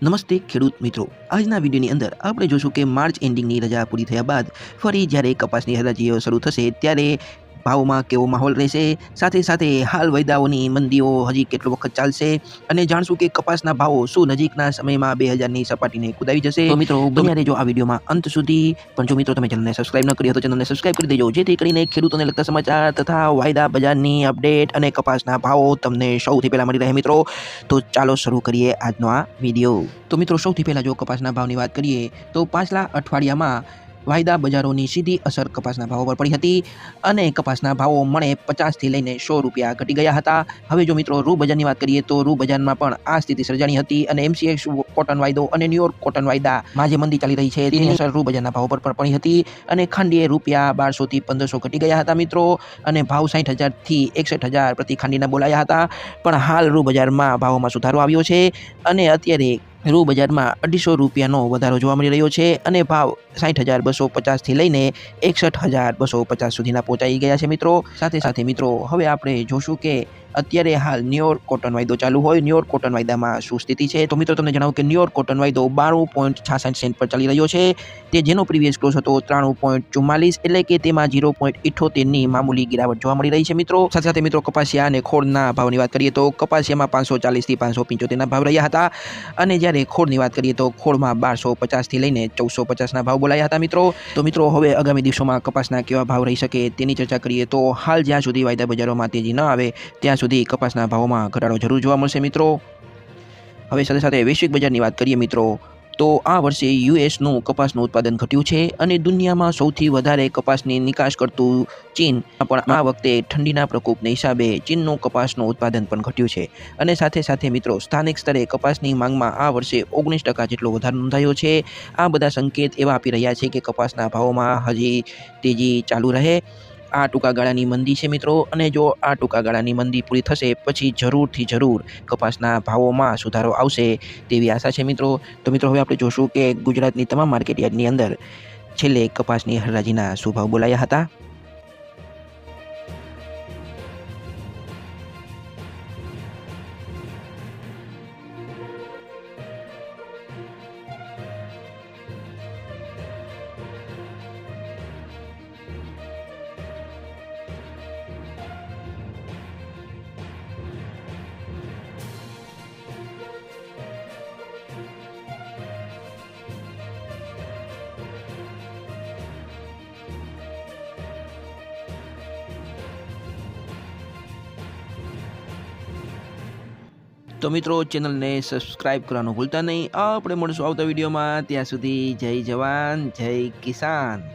નમસ્તે ખેડૂત મિત્રો, આજના વિડીયોની અંદર આપણે જોશું કે માર્ચ એન્ડિંગની રજા પૂરી થયા બાદ ફરી જ્યારે કપાસની હરાજીઓ શરૂ થશે ત્યારે ભાવમાં કેવો માહોલ રહેશે, સાથે સાથે હાલ વાયદાઓની મંદીઓ હજી કેટલો વખત ચાલશે અને જાણશું કે કપાસના ભાવો શું નજીકના સમયમાં 2000ની સપાટીને કુદાવી જશે. તો મિત્રો બન્યા રહેજો આ વિડીયોમાં અંત સુધી. પણ જો મિત્રો તમે ચેનલને સબસ્ક્રાઇબ ન કરી હોય તો ચેનલને સબસ્ક્રાઇબ કરી દેજો, જેથી કરીને ખેડૂતોને લગતા સમાચાર તથા વાયદા બજારની અપડેટ અને કપાસના ભાવો તમને સૌથી પહેલા મળી રહે મિત્રો. તો ચાલો શરૂ કરીએ આજનો આ વિડીયો. તો મિત્રો સૌથી પહેલાં જો કપાસના ભાવની વાત કરીએ તો પાછલા અઠવાડિયામાં વાયદા બજારોની સીધી અસર કપાસના ભાવો પર પડી હતી અને કપાસના ભાવો મણે 50થી લઈને 100 રૂપિયા ઘટી ગયા હતા. હવે જો મિત્રો રૂ બજારની વાત કરીએ તો રૂ બજારમાં પણ આ સ્થિતિ સર્જાણી હતી અને MCX કોટન વાયદો અને ન્યુયોર્ક કોટન વાયદામાં જે મંદી ચાલી રહી છે તેની અસર રૂ બજારના ભાવો પર પણ પડી હતી અને ખાંડીએ રૂપિયા 1200થી 1500 ઘટી ગયા હતા મિત્રો, અને ભાવ 60,000થી 61,000 પ્રતિ ખાંડીના બોલાયા હતા. પણ હાલ રૂ બજારમાં ભાવોમાં સુધારો આવ્યો છે અને અત્યારે રૂ બજારમાં 250 રૂપિયાનો વધારો જોવા મળી રહ્યો છે અને ભાવ 60,250થી લઈને 61,250 સુધીના પહોંચાઈ ગયા છે મિત્રો. સાથે સાથે મિત્રો હવે આપણે જોશું કે અત્યારે હાલ ન્યુયોર્ક કોટન વાયદો ચાલુ હોય, ન્યુયોર્ક કોટન વાયદામાં શું સ્થિતિ છે. તો મિત્રો તમને જણાવું કે ન્યુયોર્ક કોટન વાયદો 92.66 સેન્ટ પર ચાલી રહ્યો છે, તે જેનો પ્રીવિયસ ક્લોઝ હતો 93.44, એટલે કે તેમાં 0.78ની મામૂલી ગિરાવટ જોવા મળી રહી છે મિત્રો. સાથે સાથે મિત્રો કપાસિયા અને ખોળના ભાવની વાત કરીએ તો કપાસિયામાં 540થી 575ના ભાવ રહ્યા હતા અને જ્યારે ખોળની વાત કરીએ તો ખોળમાં 1250થી લઈને 1450ના ભાવ બોલાયા હતા મિત્રો. તો મિત્રો હવે આગામી દિવસોમાં કપાસના કેવા ભાવ રહી શકે તેની ચર્ચા કરીએ તો હાલ જ્યાં સુધી વાયદા બજારોમાં તેજી ન આવે ત્યાં સુધી કપાસના ભાવોમાં ઘટાડો જરૂર જોવા મળશે મિત્રો. હવે સાથે સાથે વૈશ્વિક બજારની વાત કરીએ મિત્રો તો આ વર્ષે યુએસનું કપાસનું ઉત્પાદન ઘટ્યું છે અને દુનિયામાં સૌથી વધારે કપાસની નિકાસ કરતું ચીન પણ આ વખતે ઠંડીના પ્રકોપના હિસાબે ચીનનું કપાસનું ઉત્પાદન પણ ઘટ્યું છે. અને સાથે સાથે મિત્રો સ્થાનિક સ્તરે કપાસની માંગમાં આ વર્ષે 19% જેટલો વધારો નોંધાયો છે. આ બધા સંકેત એવા આપી રહ્યા છે કે કપાસના ભાવોમાં હજી તેજી ચાલુ રહે. આ ટૂંકા ગાળાની મંદી છે મિત્રો, અને જો આ ટૂંકા ગાળાની મંદી પૂરી થશે પછી જરૂરથી જરૂર કપાસના ભાવોમાં સુધારો આવશે તેવી આશા છે મિત્રો. તો મિત્રો હવે આપણે જોશું કે ગુજરાતની તમામ માર્કેટ યાર્ડની અંદર છેલ્લે કપાસની હરાજીના શું ભાવ બોલાયા હતા. તો મિત્રો ચેનલને સબસ્ક્રાઇબ કરવાનું ભૂલતા નહીં. આપણે મળશું આવતા વિડીયોમાં. ત્યાં સુધી જય જવાન જય કિસાન.